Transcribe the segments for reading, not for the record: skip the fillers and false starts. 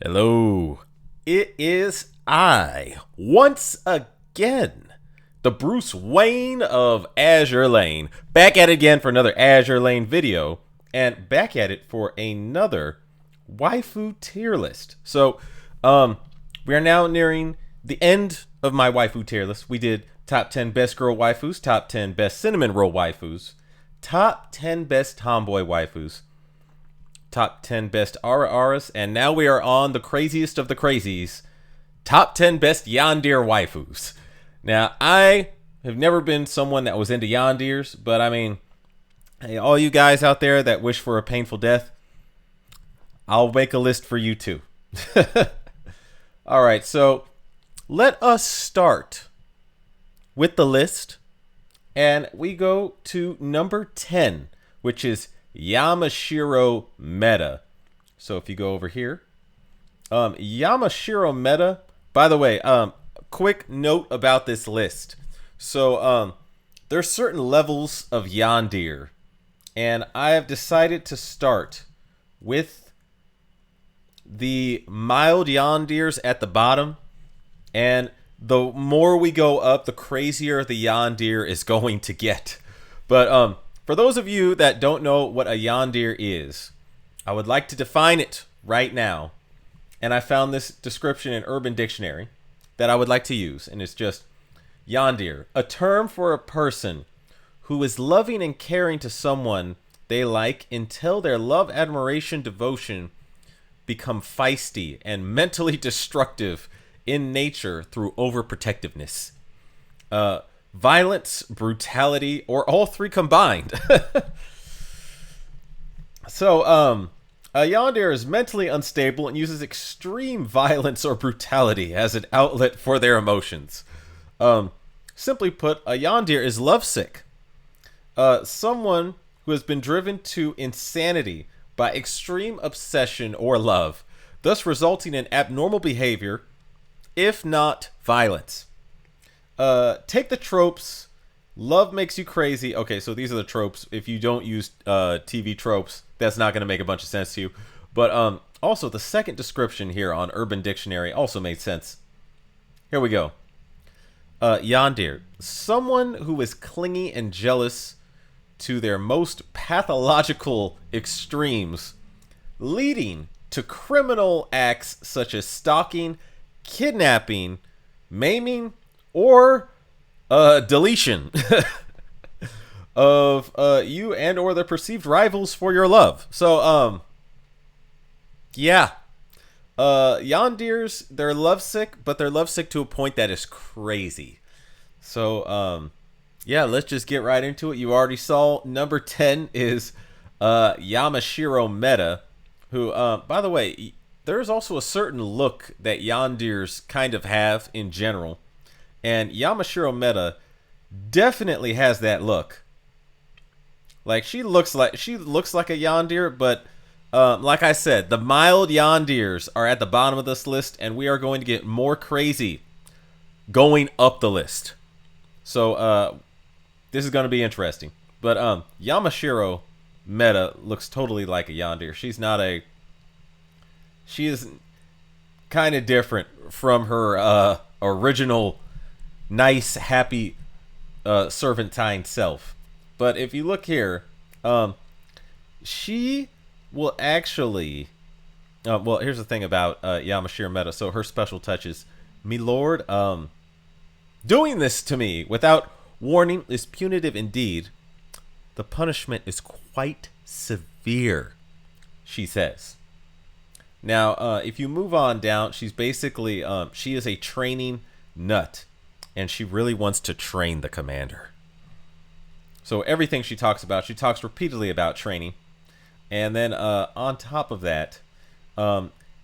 Hello. It is I, once again, the Bruce Wayne of Azure Lane, back at it again for another Azure Lane video, and back at it for another waifu tier list. We are now nearing the end of my waifu tier list. We did top 10 best girl waifus, top 10 best cinnamon roll waifus, top 10 best tomboy waifus, top 10 best Ara Aras, and now we are on the craziest of the crazies, top 10 best Yandere waifus. Now, I have never been someone that was into Yanderes, but I mean, hey, all you guys out there that wish for a painful death, I'll make a list for you too. All right, so let us start with the list, and we go to number 10, which is Yamashiro Meta. So if you go over here, Yamashiro Meta. By the way, quick note about this list. So there's certain levels of Yandere, and I have decided to start with the mild Yanderes at the bottom, and the more we go up, the crazier the Yandere is going to get. But for those of you that don't know what a Yandere is, I would like to define it right now. And I found this description in Urban Dictionary that I would like to use. And it's just Yandere, a term for a person who is loving and caring to someone they like until their love, admiration, devotion become feisty and mentally destructive in nature through overprotectiveness. Violence, brutality, or all three combined. So, a yandere is mentally unstable and uses extreme violence or brutality as an outlet for their emotions. Simply put, a yandere is lovesick. Someone who has been driven to insanity by extreme obsession or love, thus resulting in abnormal behavior, if not violence. Take the tropes. Love makes you crazy. Okay, so these are the tropes. If you don't use TV tropes, that's not going to make a bunch of sense to you. But also, the second description here on Urban Dictionary also made sense. Here we go. Yandere. Someone who is clingy and jealous to their most pathological extremes, leading to criminal acts such as stalking, kidnapping, maiming, or deletion of you and or the perceived rivals for your love. So yeah, yanderes, they're lovesick, but they're lovesick to a point that is crazy. So yeah, let's just get right into it. You already saw number 10 is Yamashiro Meta, who by the way, there's also a certain look that yanderes kind of have in general. And Yamashiro Meta definitely has that look. Like she looks like a yandere, but like I said, the mild yanderes are at the bottom of this list, and we are going to get more crazy going up the list. So this is going to be interesting. But Yamashiro Meta looks totally like a yandere. She is kind of different from her original nice, happy servantine self. But if you look here, she will actually well, here's the thing about Yamashiro Meta. So her special touch is, "Me lord, doing this to me without warning is punitive indeed. The punishment is quite severe," she says. Now if you move on down, she's basically she is a training nut, and she really wants to train the commander. So everything she talks repeatedly about training. And then on top of that,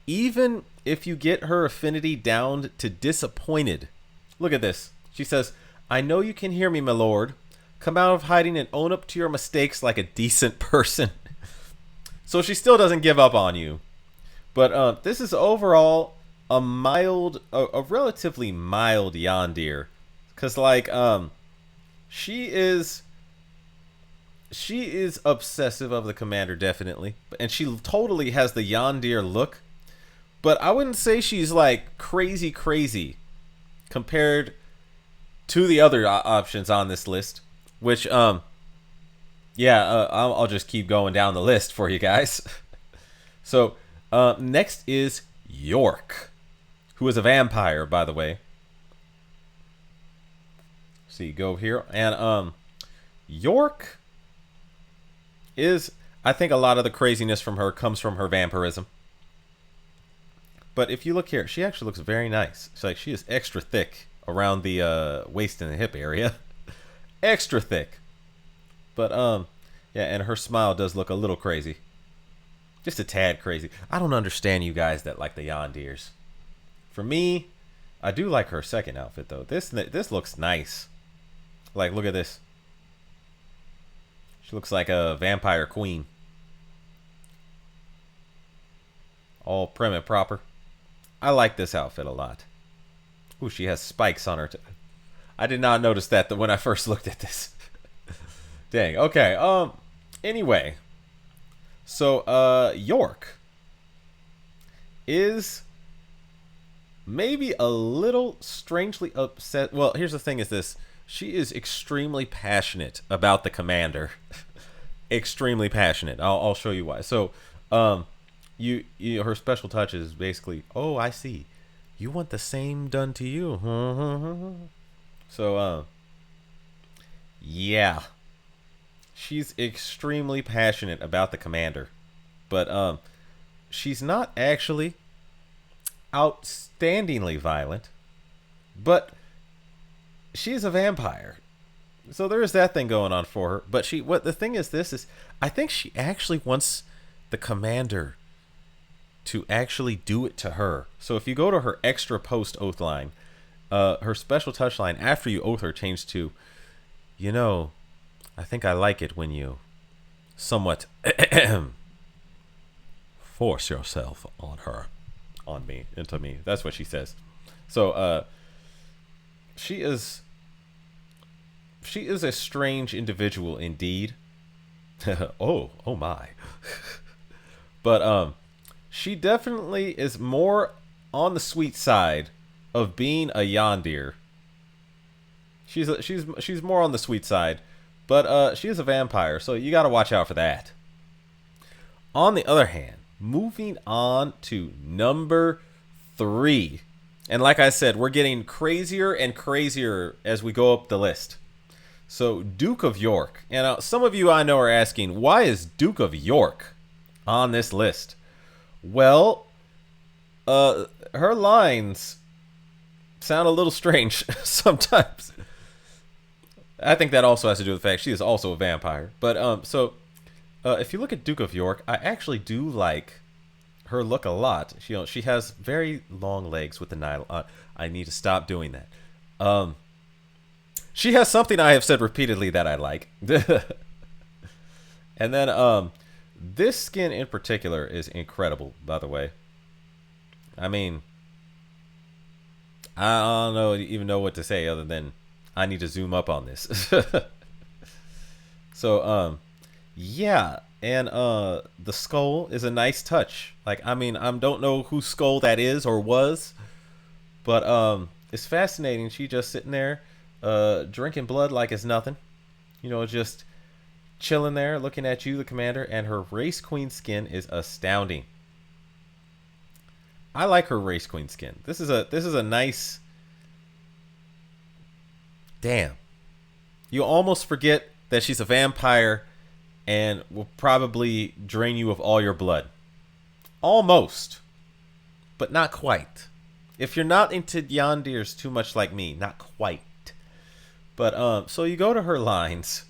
even if you get her affinity down to disappointed, look at this. She says, "I know you can hear me, my lord. Come out of hiding and own up to your mistakes like a decent person." So she still doesn't give up on you. But this is overall a relatively mild yandere, because like she is obsessive of the commander, definitely, and she totally has the yandere look, but I wouldn't say she's like crazy crazy compared to the other options on this list, which yeah, I'll just keep going down the list for you guys. So next is York, who is a vampire, by the way. So you go here, and York is, I think a lot of the craziness from her comes from her vampirism. But if you look here, she actually looks very nice. It's like she is extra thick around the waist and the hip area. Extra thick. But yeah, and her smile does look a little crazy. Just a tad crazy. I don't understand you guys that like the Yanderes. For me, I do like her second outfit though. This looks nice. Like, look at this. She looks like a vampire queen. All prim and proper. I like this outfit a lot. Ooh, she has spikes on her. I did not notice that when I first looked at this. Dang. Okay. Anyway. So, York is maybe a little strangely upset. Well, here's the thing is this. She is extremely passionate about the commander. Extremely passionate. I'll show you why. So, you her special touch is basically, oh, I see. You want the same done to you. So, yeah. She's extremely passionate about the commander. But, she's not actually outstandingly violent. But she's a vampire. So there is that thing going on for her. But what the thing is this is, I think she actually wants the commander to actually do it to her. So if you go to her extra post oath line, her special touch line after you oath her changed to, you know, I think I like it when you somewhat force yourself on her, on me, into me. That's what she says. So she is a strange individual indeed. oh my. But she definitely is more on the sweet side of being a Yandere. She's more on the sweet side, but she is a vampire, so you got to watch out for that. On the other hand, moving on to number 3. And like I said, we're getting crazier and crazier as we go up the list. So, Duke of York. And some of you I know are asking, why is Duke of York on this list? Well, her lines sound a little strange sometimes. I think that also has to do with the fact she is also a vampire. But, so, if you look at Duke of York, I actually do like her look a lot. She has very long legs with the nylon. I need to stop doing that. She has something I have said repeatedly that I like. And then this skin in particular is incredible, by the way. I mean, I don't even know what to say other than I need to zoom up on this. So, yeah. And the skull is a nice touch. Like, I mean, I don't know whose skull that is or was, but it's fascinating. She just sitting there drinking blood like it's nothing. You know, just chilling there looking at you, the commander, and her race queen skin is astounding. I like her race queen skin. This is a nice. Damn. You almost forget that she's a vampire and will probably drain you of all your blood. Almost. But not quite. If you're not into Yanderes too much like me, not quite. But so you go to her lines,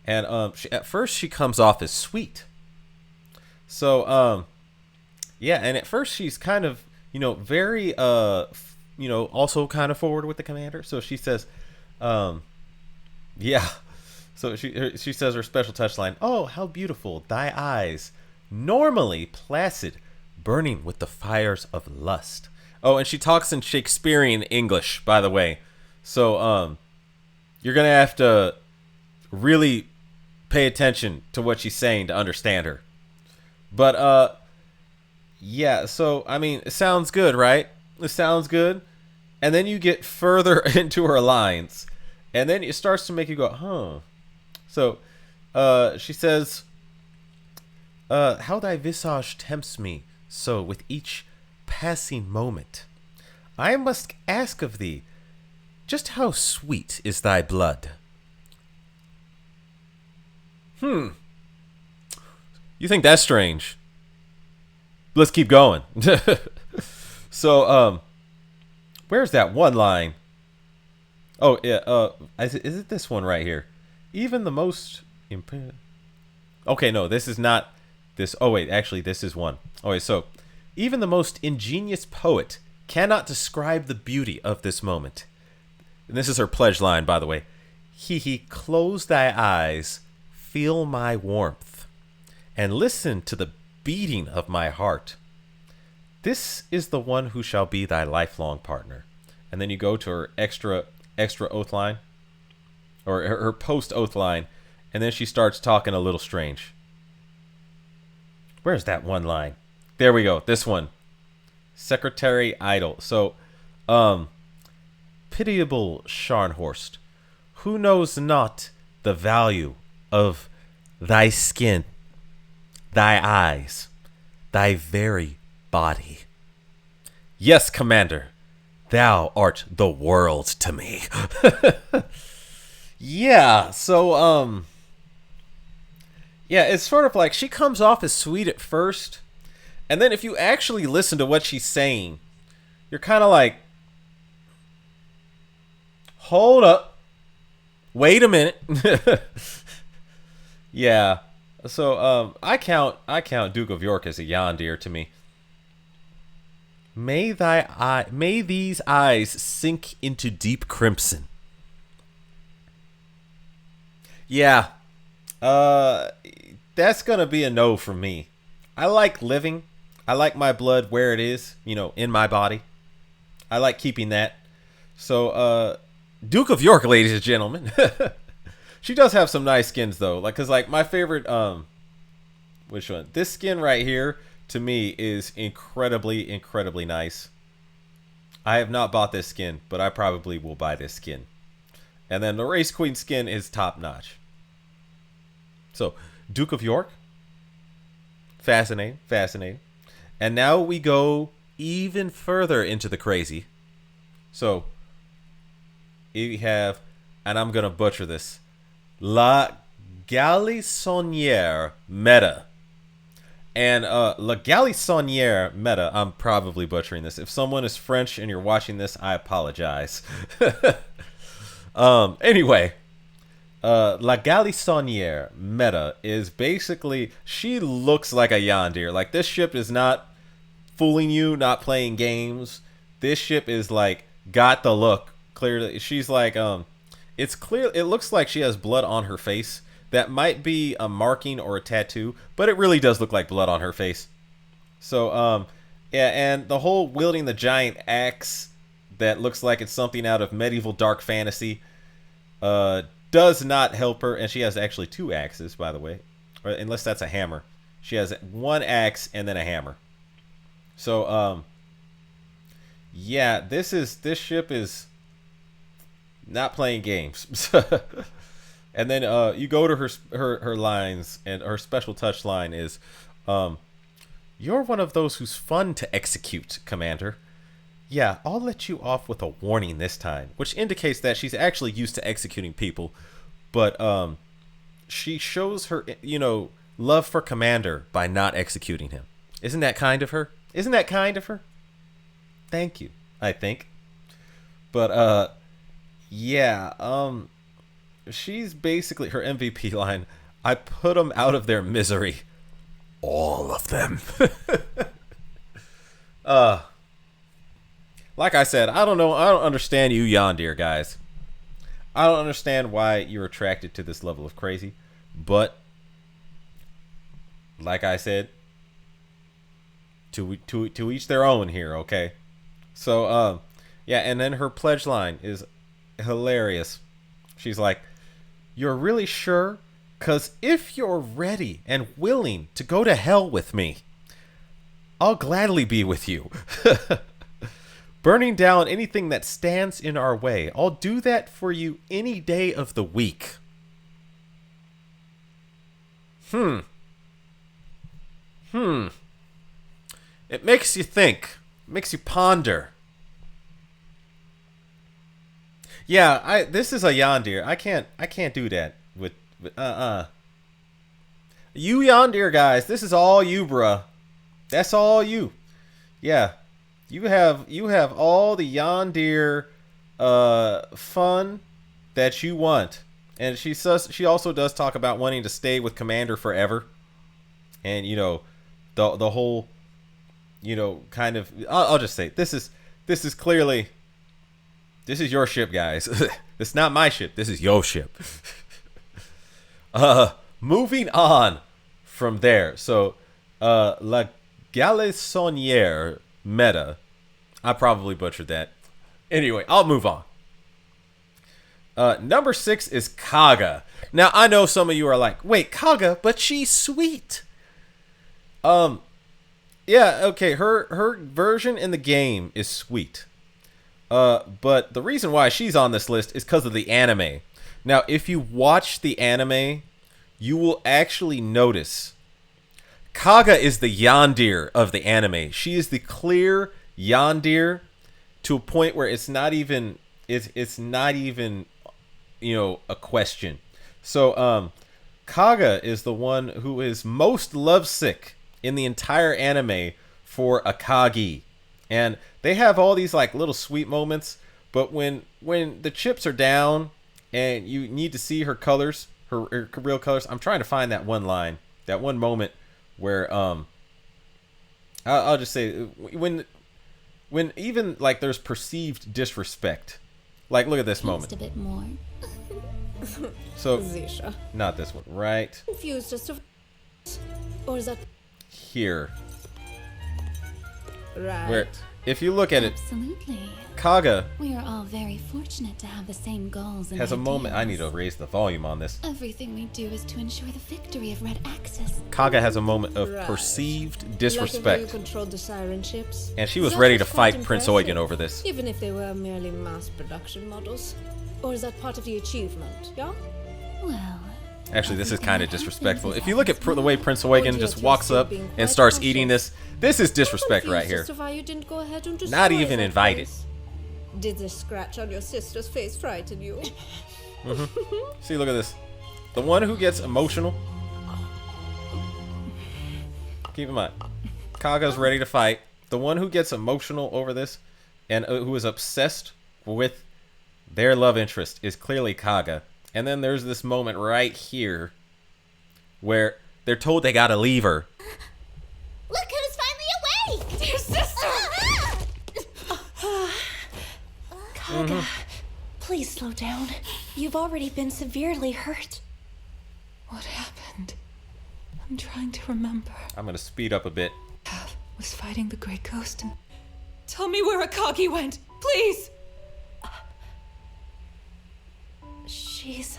and at first she comes off as sweet. So yeah, and at first she's kind of, very also kind of forward with the commander. So she says, yeah. So she says her special touch line, "Oh, how beautiful thy eyes, normally placid, burning with the fires of lust." Oh, and she talks in Shakespearean English, by the way. So you're gonna have to really pay attention to what she's saying to understand her. But Yeah, so I mean, it sounds good, right? It sounds good. And then you get further into her lines, and then it starts to make you go, huh. So, she says, how thy visage tempts me, so with each passing moment. I must ask of thee, just how sweet is thy blood? You think that's strange? Let's keep going. So, where's that one line? Oh, yeah, is it this one right here? Even the most... Okay, no, this is not this. Oh, wait, actually, this is one. Oh, wait, so, even the most ingenious poet cannot describe the beauty of this moment. And this is her pledge line, by the way. He, close thy eyes, feel my warmth, and listen to the beating of my heart. This is the one who shall be thy lifelong partner. And then you go to her extra oath line, or her post oath line, and then she starts talking a little strange. Where's that one line? There we go. This one. Secretary idle. So, pitiable Scharnhorst, who knows not the value of thy skin, thy eyes, thy very body. Yes, Commander, thou art the world to me. Yeah, so, yeah, it's sort of like she comes off as sweet at first, and then if you actually listen to what she's saying, you're kind of like, hold up, wait a minute. Yeah, so, I count Duke of York as a Yandere to me. May these eyes sink into deep crimson. Yeah, that's gonna be a no for me. I like living. I like my blood where it is, in my body. I like keeping that. So, Duke of York, ladies and gentlemen. She does have some nice skins though. Cause my favorite, which one? This skin right here, to me, is incredibly, incredibly nice. I have not bought this skin, but I probably will buy this skin. And then the Race Queen skin is top notch. So, Duke of York. Fascinating, fascinating. And now we go even further into the crazy. So, we have, and I'm going to butcher this, La Galissonière Meta. And La Galissonière Meta, I'm probably butchering this. If someone is French and you're watching this, I apologize. Anyway, La Galissonière Meta is basically, she looks like a Yandere. This ship is not fooling you, not playing games. This ship is got the look. Clearly, she's it's clear. It looks like she has blood on her face. That might be a marking or a tattoo, but it really does look like blood on her face. So, yeah, and the whole wielding the giant axe that looks like it's something out of medieval dark fantasy does not help her. And she has actually two axes, by the way, or unless that's a hammer. She has one axe and then a hammer. So, yeah, this ship is not playing games. And then you go to her lines, and her special touch line is, you're one of those who's fun to execute, Commander. Yeah, I'll let you off with a warning this time, which indicates that she's actually used to executing people. But she shows her, love for Commander by not executing him. Isn't that kind of her? Isn't that kind of her? Thank you, I think. But, yeah, she's basically, her MVP line, I put them out of their misery. All of them. Like I said, I don't know. I don't understand you Yandere guys. I don't understand why you're attracted to this level of crazy. But, like I said, to each their own here, okay? So, yeah, and then her pledge line is hilarious. She's like, you're really sure? 'Cause if you're ready and willing to go to hell with me, I'll gladly be with you. Burning down anything that stands in our way. I'll do that for you any day of the week. It makes you think. Makes you ponder. Yeah, this is a Yandere. I can't do that with You Yandere guys, this is all you, bruh. That's all you. Yeah. You have all the Yandere fun that you want. And she also does talk about wanting to stay with Commander forever. And the whole kind of I'll just say this is clearly your ship, guys. This is not my ship. This is your ship. Moving on from there. So La Galissonière meta. I probably butchered that. Anyway, I'll move on. Number 6 is Kaga. Now, I know some of you are like, wait, Kaga, but she's sweet. Yeah, okay, her version in the game is sweet. But the reason why she's on this list is because of the anime. Now, if you watch the anime, you will actually notice Kaga is the Yandere of the anime. She is the clear Yandere to a point where it's not even a question. So Kaga is the one who is most lovesick in the entire anime for Akagi. And they have all these like little sweet moments, but when the chips are down and you need to see her colors, her real colors, I'm trying to find that one line, that one moment where I'll just say when even like there's perceived disrespect. Like look at this moment. Just a bit more. So Sicher. not this one, right Confused just a... Or is that... here. Right. Where if you look at it, Absolutely. Kaga We are all very fortunate to have the same goals and has a moment. I need ideals. to raise the volume on this. Everything we do is to ensure the victory of Red Axis. Kaga has a moment of Right. perceived Like how you disrespect. controlled the siren ships. And she was That ready to quite fight Prince impressive, Eugen over this. Even if they were merely mass production models. Or is that part of the achievement, yeah? Well, Actually, this is everything kind that of happens disrespectful. is If you look at the way Prince Or Eugen do you just walks taste up being and quite starts cautious? eating this is disrespect I'm right confused here. as to why you didn't go ahead and Not destroy even that invited. place. Did the scratch on your sister's face frighten you? See, look at this. The one who gets emotional. Keep in mind, Kaga's ready to fight. The one who gets emotional over this and who is obsessed with their love interest is clearly Kaga. And then there's this moment right here where they're told they gotta leave her. look who's finally awake! Dear sister! Kaga, please slow down. You've already been severely hurt. What happened? I'm trying to remember. I'm gonna speed up a bit. Was fighting the Great Ghost and... Tell me where Akagi went, please! She's,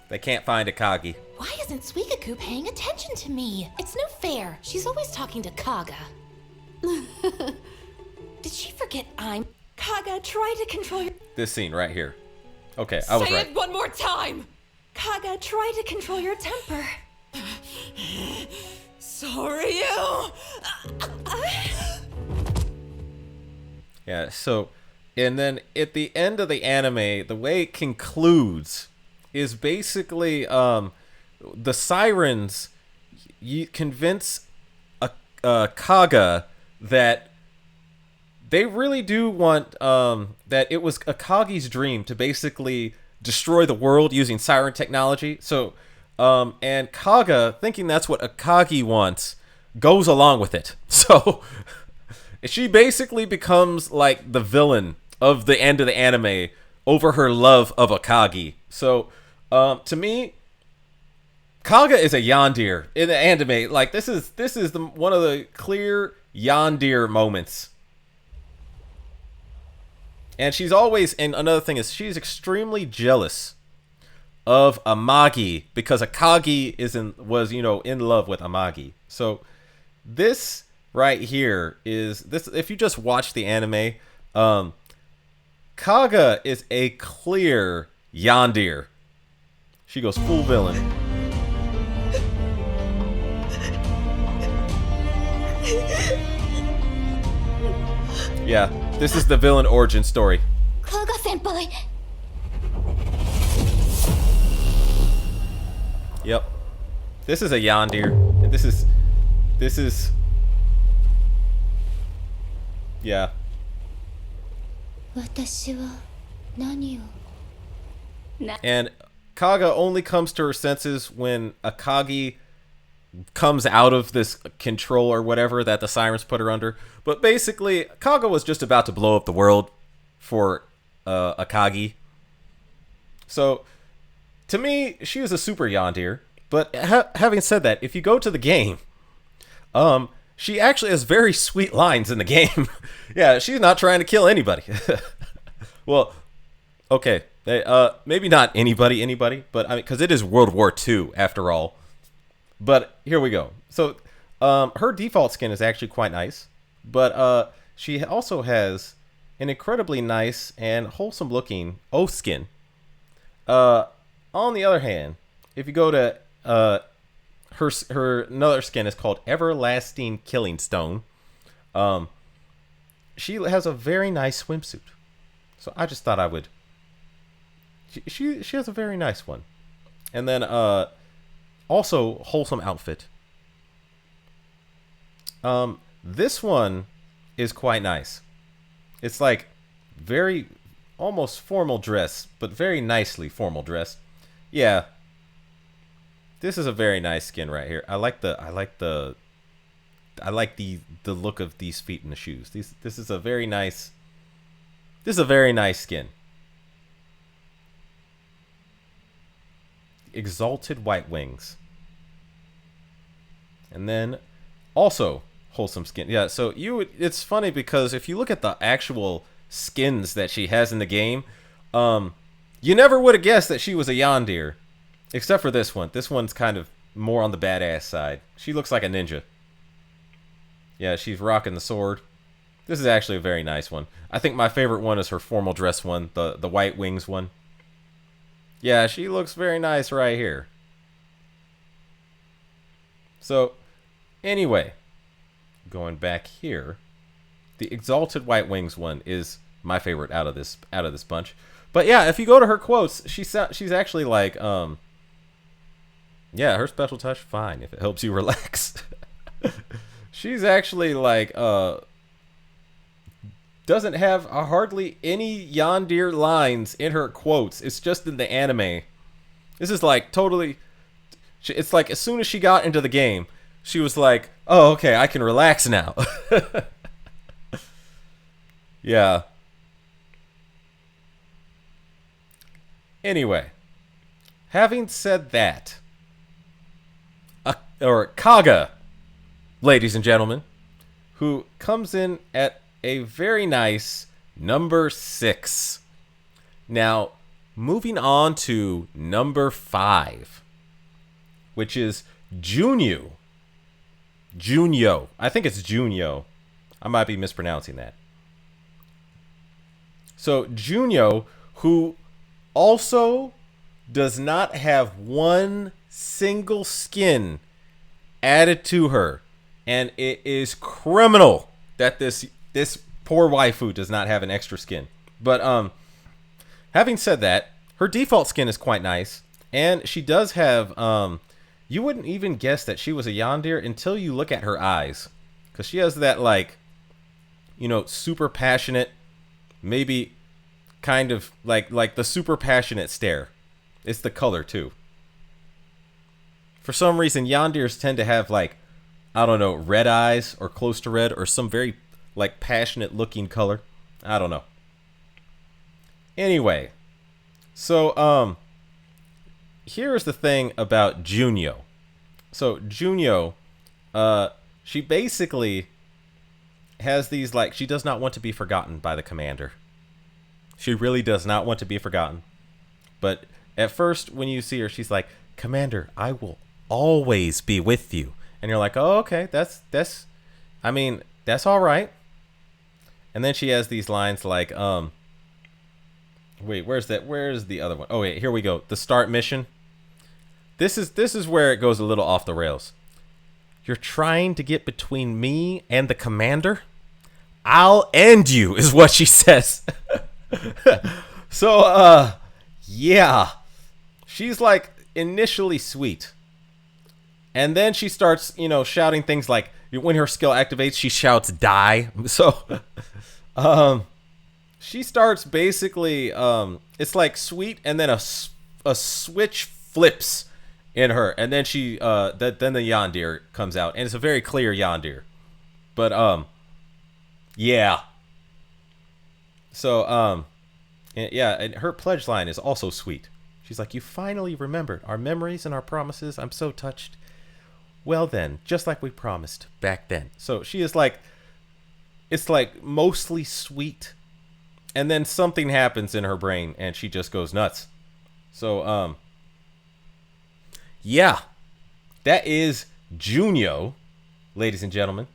They can't find Akagi. Why isn't Suikaku paying attention to me? It's no fair. She's always talking to Kaga. Did she forget I'm... Kaga, try to control your... This scene right here. Okay, I was Say right. it one more time! Kaga, try to control your temper. Sorry, Yeah, so, and then at the end of the anime, the way it concludes is basically the sirens convince Kaga that they really do want that it was Akagi's dream to basically destroy the world using siren technology. So, and Kaga, thinking that's what Akagi wants, goes along with it. So, she basically becomes like the villain of the end of the anime over her love of Akagi. So, to me, Kaga is a Yandere in the anime. Like this is one of the clear Yandere moments. And she's always, and another thing is she's extremely jealous of Amagi because Akagi was in love with Amagi. So this right here is this. If you just watch the anime, Kaga is a clear Yandere. She goes full villain. Yeah, this is the villain origin story. Kaga-senpai! Yep. This is a Yandere. This is... Yeah. 私は何を And Kaga only comes to her senses when Akagi comes out of this control or whatever that the sirens put her under. But basically, Kaga was just about to blow up the world for Akagi. So, to me, she was a super Yandere. But having said that, if you go to the game, she actually has very sweet lines in the game. Yeah, she's not trying to kill anybody. Well, okay. Maybe not anybody, but I mean, because it is World War II after all. But here we go. So, her default skin is actually quite nice, but she also has an incredibly nice and wholesome looking oath skin. On the other hand, if you go to her another skin is called Everlasting Killing Stone. She has a very nice swimsuit, so I just thought I would. She has a very nice one, and then also wholesome outfit. This one is quite nice. It's like very almost formal dress, but very nicely formal dress. Yeah. This is a very nice skin right here. I like the look of these feet in the shoes. This is a very nice skin. Exalted white wings. And then also wholesome skin. Yeah, so it's funny because if you look at the actual skins that she has in the game, you never would have guessed that she was a Yandere. Except for this one. This one's kind of more on the badass side. She looks like a ninja. Yeah, she's rocking the sword. This is actually a very nice one. I think my favorite one is her formal dress one, the white wings one. Yeah, she looks very nice right here. So, anyway, going back here, the Exalted White Wings one is my favorite out of this bunch. But yeah, if you go to her quotes, she's actually like yeah, her special touch, fine, if it helps you relax. She's actually like, doesn't have hardly any Yandere lines in her quotes. It's just in the anime. This is like totally, it's like as soon as she got into the game, she was like, oh, okay, I can relax now. Yeah. Anyway, having said that, or Kaga, ladies and gentlemen, who comes in at a very nice number 6. Now, moving on to number 5, which is Junyo. I think it's Junyo. I might be mispronouncing that. So, Junyo, who also does not have one single skin added to her, and it is criminal that this poor waifu does not have an extra skin. But having said that, her default skin is quite nice, and she does have you wouldn't even guess that she was a Yandere until you look at her eyes, because she has that, like, you know, super passionate, maybe kind of like the super passionate stare. It's the color too. For some reason, Yanderes tend to have, like, I don't know, red eyes or close to red or some very, like, passionate looking color. I don't know. Anyway, so here's the thing about Junyo. So Junyo, she basically has these, like, she does not want to be forgotten by the commander. She really does not want to be forgotten. But at first, when you see her, she's like, Commander, I will always be with you. And you're like, oh, okay, that's I mean, that's all right. And then she has these lines like, wait, where's the other one? Oh, wait, here we go. The start mission. This is where it goes a little off the rails. You're trying to get between me and the commander? I'll end you, is what she says. So, yeah. She's like initially sweet. And then she starts, shouting things like, when her skill activates, she shouts die. So, she starts basically, it's like sweet, and then a switch flips in her, and then then the Yandere comes out, and it's a very clear Yandere. But, yeah. So, and her pledge line is also sweet. She's like, you finally remembered our memories and our promises. I'm so touched. Well then, just like we promised back then. So she is like, it's like mostly sweet. And then something happens in her brain and she just goes nuts. So, yeah. That is Junyo, ladies and gentlemen.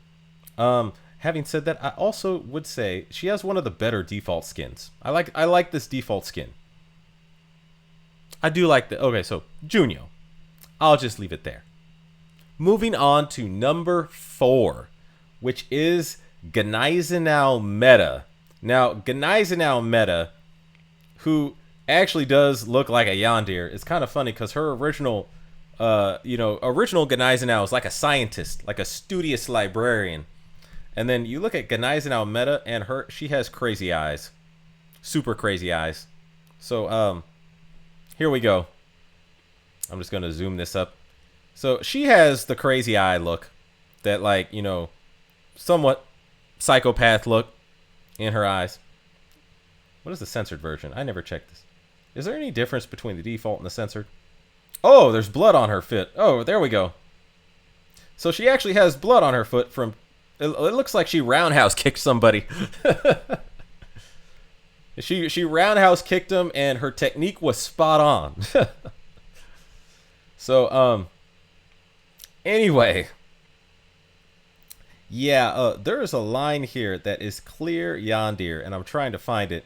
Having said that, I also would say she has one of the better default skins. I like this default skin. I do like the... Okay, so Junyo. I'll just leave it there. Moving on to number 4, which is Ganaizenau Meta. Now, Ganaizenau Meta, who actually does look like a Yandere, it's kind of funny because her original Ganaizenau is like a scientist, like a studious librarian. And then you look at Ganaizenau Meta, and she has crazy eyes. Super crazy eyes. So, here we go. I'm just going to zoom this up. So she has the crazy eye look, that like, somewhat psychopath look in her eyes. What is the censored version? I never checked this. Is there any difference between the default and the censored? Oh, there's blood on her foot. Oh, there we go. So she actually has blood on her foot from... It looks like she roundhouse kicked somebody. She roundhouse kicked him, and her technique was spot on. So, anyway, yeah, there is a line here that is clear Yandere, and I'm trying to find it.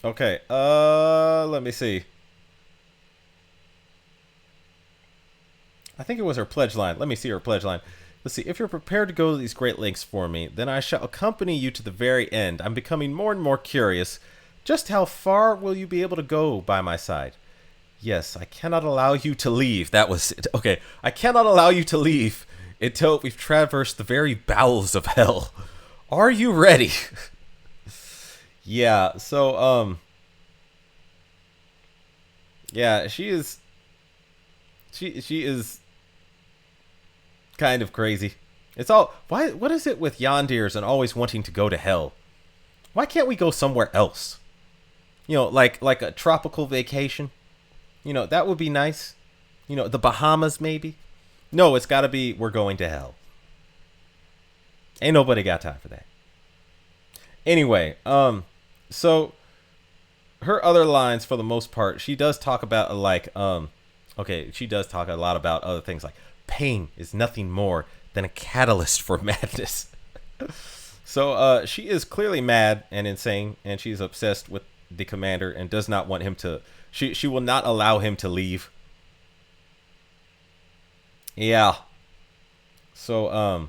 Okay, let me see. I think it was her pledge line. Let me see her pledge line. Let's see. If you're prepared to go to these great lengths for me, then I shall accompany you to the very end. I'm becoming more and more curious. Just how far will you be able to go by my side? Yes, I cannot allow you to leave. That was it. Okay. I cannot allow you to leave until we've traversed the very bowels of hell. Are you ready? Yeah, so, yeah, she is kind of crazy. It's all... What is it with Yanderes and always wanting to go to hell? Why can't we go somewhere else? Like a tropical vacation? That would be nice. The Bahamas, maybe? No, it's got to be, we're going to hell. Ain't nobody got time for that. Anyway, so her other lines, for the most part, she does talk about, like, she does talk a lot about other things, like, pain is nothing more than a catalyst for madness. So, she is clearly mad and insane, and she's obsessed with the commander and does not want him to... She will not allow him to leave. Yeah. So,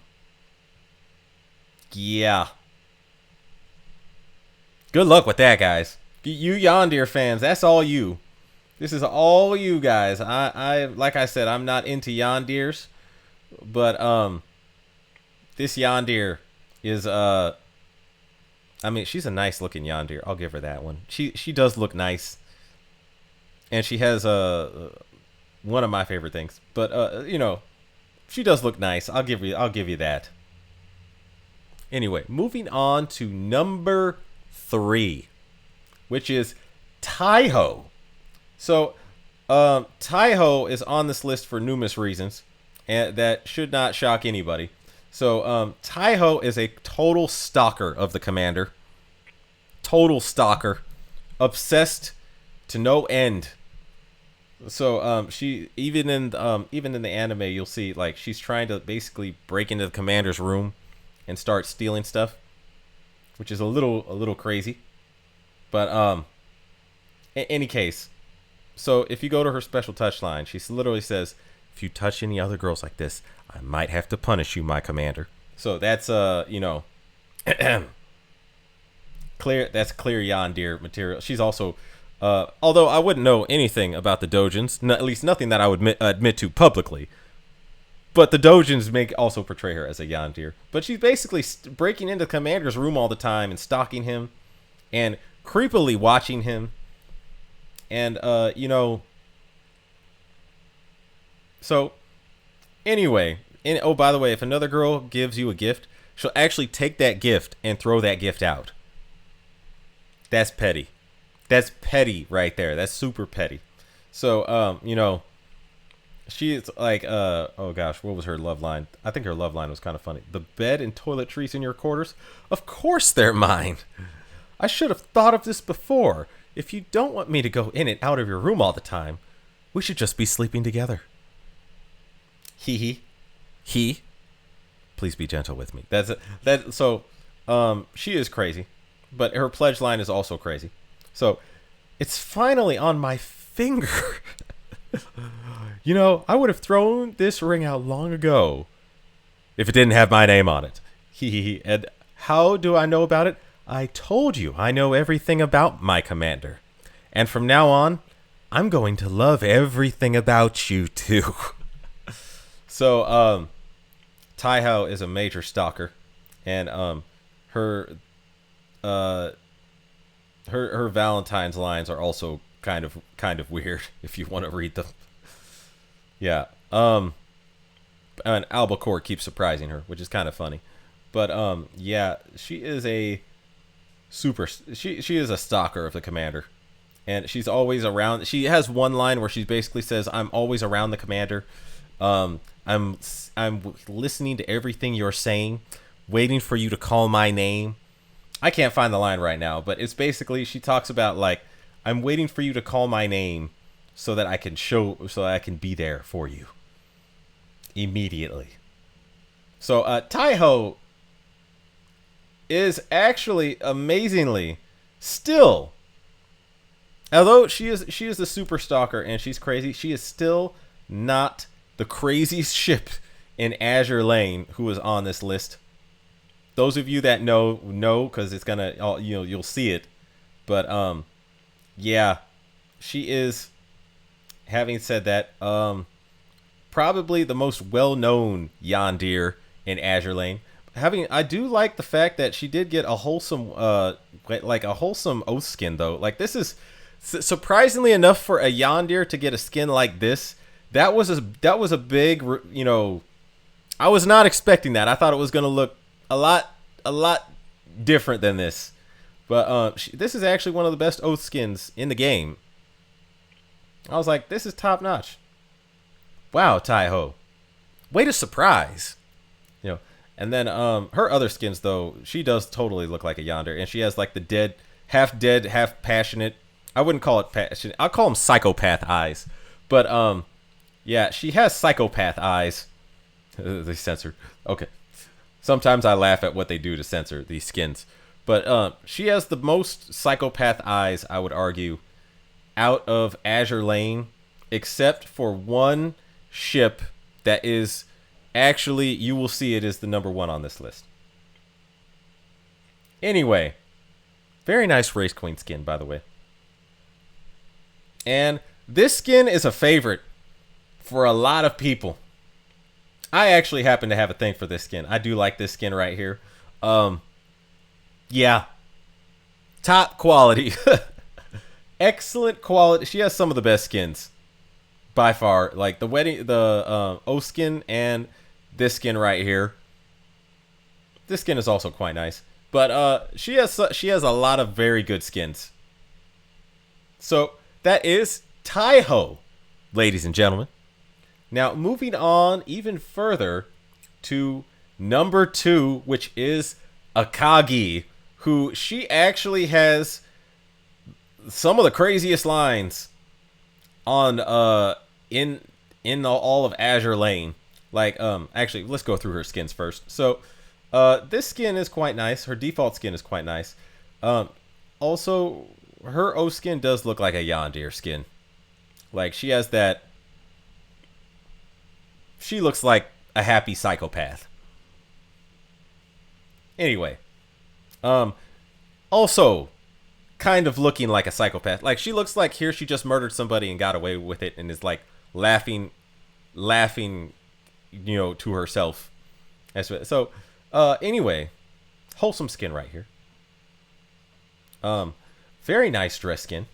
yeah. Good luck with that, guys. You Yandere fans, that's all you. This is all you guys. I like I said, I'm not into Yanderes, but this Yandere is I mean, she's a nice looking Yandere. I'll give her that one. She does look nice. And she has one of my favorite things. But she does look nice. I'll give you that. Anyway, moving on to number 3, which is Taiho. So, Taiho is on this list for numerous reasons, and that should not shock anybody. So, Taiho is a total stalker of the commander. Total stalker. Obsessed to no end. So she even in the anime you'll see like she's trying to basically break into the commander's room and start stealing stuff, which is a little crazy. But in any case, so if you go to her special touch line, she literally says, "If you touch any other girls like this, I might have to punish you, my commander." So that's clear. That's clear Yandere material. She's also, although I wouldn't know anything about the Dojins, at least nothing that I would admit to publicly. But the Dojins may also portray her as a Yandere. But she's basically breaking into the commander's room all the time and stalking him, and creepily watching him, and So, anyway, oh, by the way, if another girl gives you a gift, she'll actually take that gift and throw that gift out. That's petty. That's petty right there. That's super petty. So, she's like, oh gosh, what was her love line? I think her love line was kind of funny. The bed and toiletries in your quarters? Of course they're mine. I should have thought of this before. If you don't want me to go in and out of your room all the time, we should just be sleeping together. He. Please be gentle with me. That's it. She is crazy, but her pledge line is also crazy. So, it's finally on my finger. I would have thrown this ring out long ago if it didn't have my name on it. And how do I know about it? I told you I know everything about my commander. And from now on, I'm going to love everything about you too. So, Taiho is a major stalker, and her Valentine's lines are also kind of weird if you want to read them. Yeah. And Albacore keeps surprising her, which is kind of funny. But yeah, she is a she is a stalker of the commander. And she's always around. She has one line where she basically says, "I'm always around the commander. I'm listening to everything you're saying, waiting for you to call my name." I can't find the line right now, but it's basically she talks about like, "I'm waiting for you to call my name so that I can be there for you immediately." So Taiho is actually amazingly still, although she is the super stalker and she's crazy, she is still not the craziest ship in Azur Lane who is on this list. Those of you that know because it's gonna, you'll see it. But yeah, she is. Having said that, probably the most well-known Yandere in Azur Lane. I do like the fact that she did get a wholesome, oath skin though. Like this is surprisingly enough for a Yandere to get a skin like this. That was a big, I was not expecting that. I thought it was gonna look a lot different than this. But this is actually one of the best oath skins in the game. I was like, this is top notch. Wow, Taiho, way to surprise. And then her other skins though, she does totally look like a Yandere, and she has like the half dead, half passionate. I wouldn't call it passionate. I'll call them psychopath eyes. But yeah, she has psychopath eyes. They censored. Okay. Sometimes I laugh at what they do to censor these skins. But she has the most psychopath eyes, I would argue, out of Azur Lane, except for one ship that is actually, you will see it is the number one on this list. Anyway, very nice Race Queen skin, by the way. And this skin is a favorite for a lot of people. I actually happen to have a thing for this skin. I do like this skin right here. Yeah. Top quality. Excellent quality. She has some of the best skins by far. Like the O skin and this skin right here. This skin is also quite nice. But she has a lot of very good skins. So that is Taiho, ladies and gentlemen. Now, moving on even further to number 2, which is Akagi, who she actually has some of the craziest lines on in all of Azur Lane. Like, actually, let's go through her skins first. So, this skin is quite nice. Her default skin is quite nice. Also, her O skin does look like a Yandere skin. Like, she has that. She looks like a happy psychopath. Anyway, also, kind of looking like a psychopath. Like, she looks like here she just murdered somebody and got away with it, and is like laughing, you know, to herself. So, anyway, wholesome skin right here. Very nice dress skin.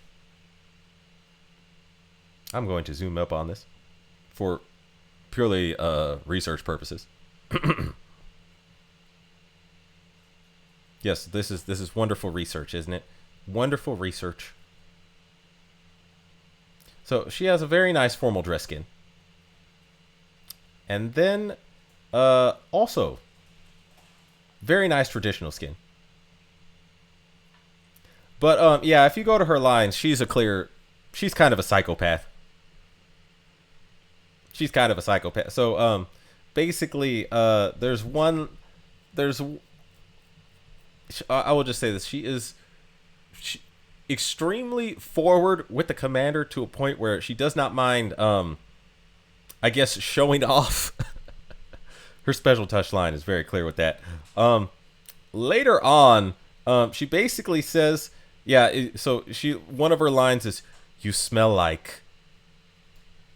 I'm going to zoom up on this for purely research purposes. Yes, this is wonderful research, isn't it? Wonderful research. So she has a very nice formal dress skin. And then also very nice traditional skin. But yeah, if you go to her lines, she's kind of a psychopath. She's kind of a psychopath. So basically I will just say this, she is extremely forward with the commander to a point where she does not mind I guess showing off. Her special touch line is very clear with that. Later on, she basically says, yeah, so one of her lines is, "You smell like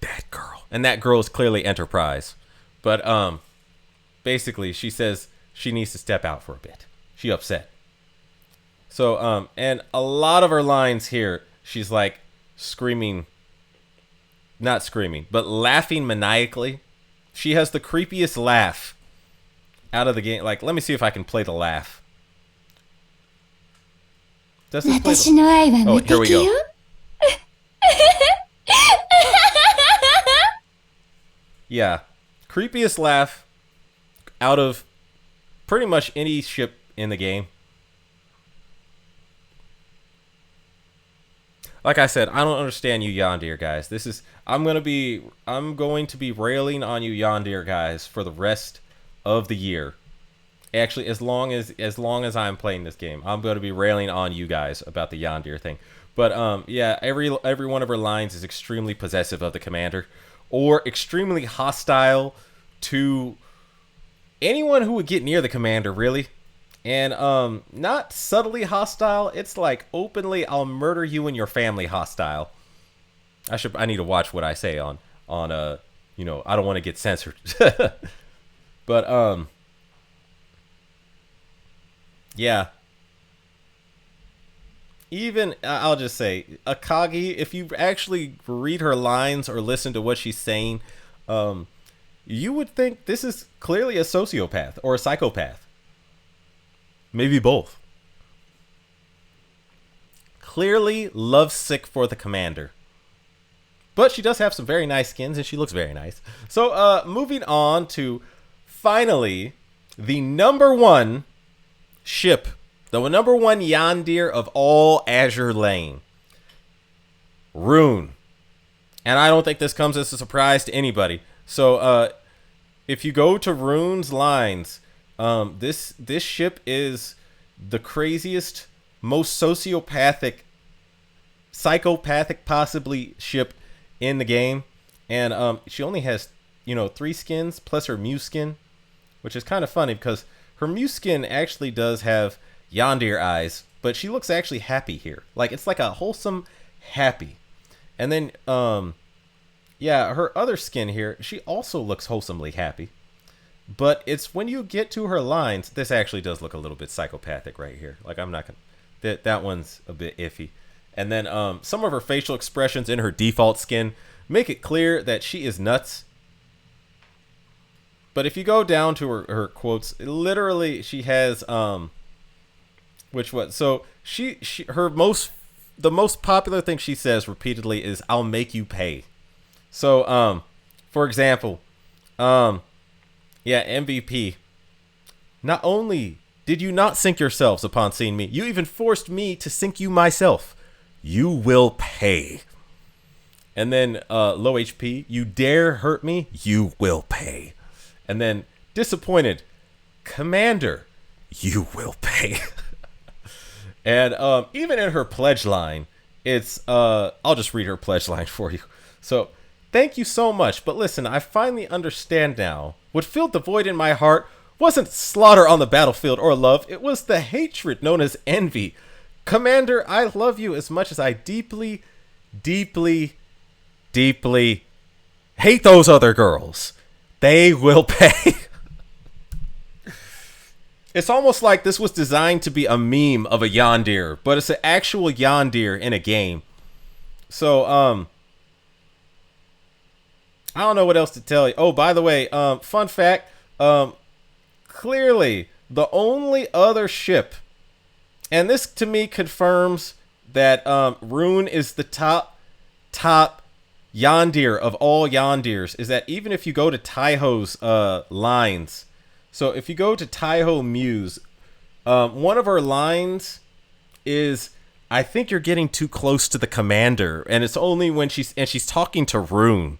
that girl." And that girl is clearly Enterprise. But basically she says she needs to step out for a bit. She upset. So and a lot of her lines here, she's like screaming, not screaming, but laughing maniacally. She has the creepiest laugh out of the game. Like, let me see if I can play the laugh. Does this play the... Oh, here we go. Yeah, creepiest laugh out of pretty much any ship in the game. Like I said, I don't understand you Yandere guys. I'm going to be railing on you Yandere guys for the rest of the year. Actually, as long as I'm playing this game, I'm going to be railing on you guys about the Yandere thing. But yeah, every one of her lines is extremely possessive of the commander, or extremely hostile to anyone who would get near the commander, really. And not subtly hostile, it's like openly "I'll murder you and your family" hostile. I need to watch what I say on you know, I don't want to get censored. But yeah. Even, I'll just say, Akagi, if you actually read her lines or listen to what she's saying, you would think this is clearly a sociopath or a psychopath. Maybe both. Clearly lovesick for the commander. But she does have some very nice skins, and she looks very nice. So, moving on to, finally, the number one ship. The number one Yandere of all Azur Lane. Rune. And I don't think this comes as a surprise to anybody. So, if you go to Rune's lines, this ship is the craziest, most psychopathic possibly ship in the game. And she only has, 3 skins plus her Mew skin, which is kind of funny because her Mew skin actually does have Yandere eyes, but she looks actually happy here. Like, it's like a wholesome happy. And then yeah, her other skin here, she also looks wholesomely happy. But it's when you get to her lines, this actually does look a little bit psychopathic right here. Like, I'm not gonna, that one's a bit iffy. And then some of her facial expressions in her default skin make it clear that she is nuts. But if you go down to her quotes, literally she has so the most popular thing she says repeatedly is "I'll make you pay." So for example, yeah, MVP. Not only did you not sink yourselves upon seeing me, you even forced me to sink you myself. You will pay. And then low HP, you dare hurt me, you will pay. And then disappointed, Commander, you will pay. And even in her pledge line, it's I'll just read her pledge line for you. So, thank you so much, but listen, I finally understand now. What filled the void in my heart wasn't slaughter on the battlefield or love, it was the hatred known as envy. Commander, I love you as much as I deeply, deeply, deeply hate those other girls. They will pay. It's almost like this was designed to be a meme of a Yandere, but it's an actual Yandere in a game. So, I don't know what else to tell you. Oh, by the way, fun fact, clearly the only other ship, and this to me confirms that Rune is the top Yandere of all Yanderes, is that even if you go to Taiho's lines, so if you go to Taiho Muse, one of her lines is, I think you're getting too close to the commander, and it's only when she's talking to Rune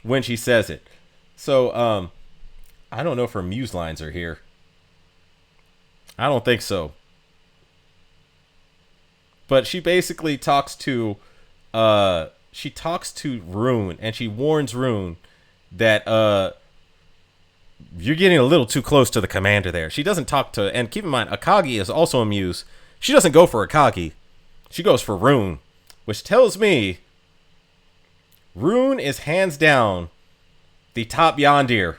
when she says it. So I don't know if her Muse lines are here. I don't think so. But she basically talks to Rune, and she warns Rune that you're getting a little too close to the commander there. She doesn't talk to, and keep in mind, Akagi is also a Muse. She doesn't go for Akagi. She goes for Rune, which tells me Rune is hands down the top Yandere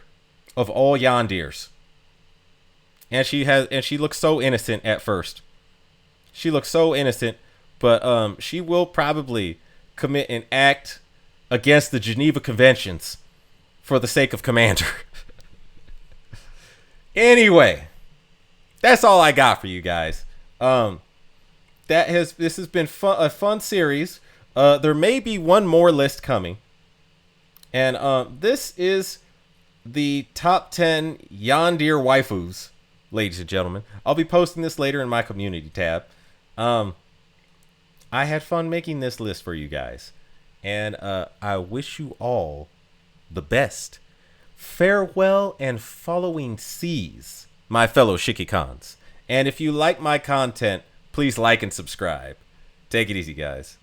of all Yanderes. And she looks so innocent at first. She looks so innocent, but she will probably commit an act against the Geneva Conventions for the sake of Commander. Anyway, that's all I got for you guys. This has been a fun series. There may be one more list coming, and this is the top 10 Yandere waifus, ladies and gentlemen. I'll be posting this later in my community tab. I had fun making this list for you guys, and I wish you all the best. Farewell and following seas, my fellow Shikikans. And if you like my content, please like and subscribe. Take it easy, guys.